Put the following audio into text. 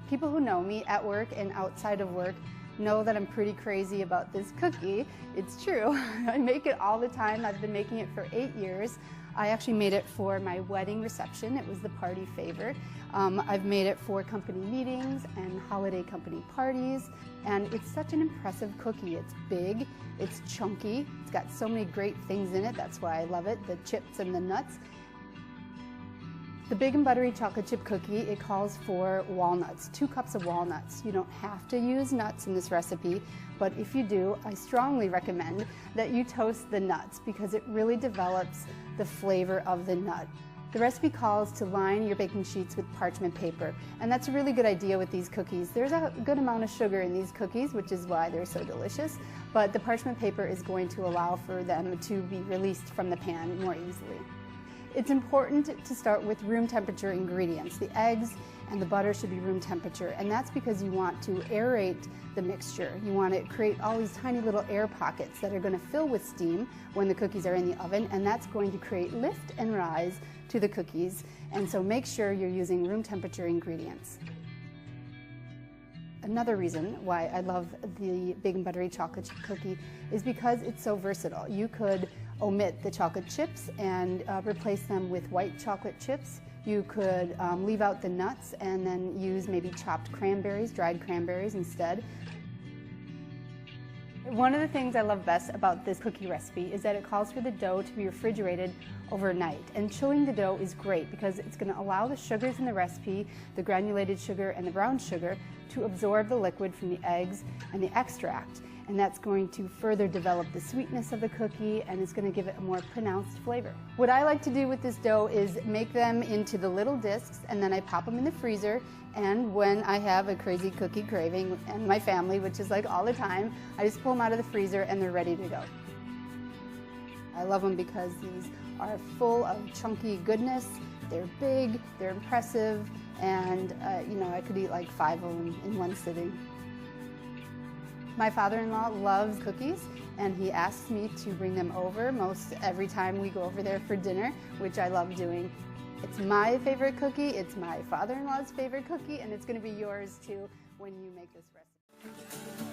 People who know me at work and outside of work know that I'm pretty crazy about this cookie. It's true. I make it all the time. I've been making it for 8 years. I actually made it for my wedding reception. It was the party favorite. I've made it for company meetings and holiday company parties. And it's such an impressive cookie. It's big, it's chunky, it's got so many great things in it. That's why I love it, the chips and the nuts. The Big and Buttery Chocolate Chip Cookie, it calls for walnuts, 2 cups of walnuts. You don't have to use nuts in this recipe, but if you do, I strongly recommend that you toast the nuts because it really develops the flavor of the nut. The recipe calls to line your baking sheets with parchment paper, and that's a really good idea with these cookies. There's a good amount of sugar in these cookies, which is why they're so delicious, but the parchment paper is going to allow for them to be released from the pan more easily. It's important to start with room temperature ingredients. The eggs and the butter should be room temperature, and that's because you want to aerate the mixture. You want to create all these tiny little air pockets that are going to fill with steam when the cookies are in the oven, and that's going to create lift and rise to the cookies. And so make sure you're using room temperature ingredients. Another reason why I love the Big and Buttery Chocolate Chip Cookie is because it's so versatile. You could omit the chocolate chips and replace them with white chocolate chips. You could leave out the nuts and then use maybe chopped cranberries, dried cranberries instead. One of the things I love best about this cookie recipe is that it calls for the dough to be refrigerated overnight. And chilling the dough is great because it's going to allow the sugars in the recipe, the granulated sugar and the brown sugar, to absorb the liquid from the eggs and the extract. And that's going to further develop the sweetness of the cookie, and it's going to give it a more pronounced flavor. What I like to do with this dough is make them into the little discs, and then I pop them in the freezer. And when I have a crazy cookie craving, and my family, which is like all the time, I just pull them out of the freezer and they're ready to go. I love them because these are full of chunky goodness. They're big, they're impressive, and I could eat like 5 of them in one sitting. My father-in-law loves cookies, and he asks me to bring them over most every time we go over there for dinner, which I love doing. It's my favorite cookie, it's my father-in-law's favorite cookie, and it's going to be yours too when you make this recipe.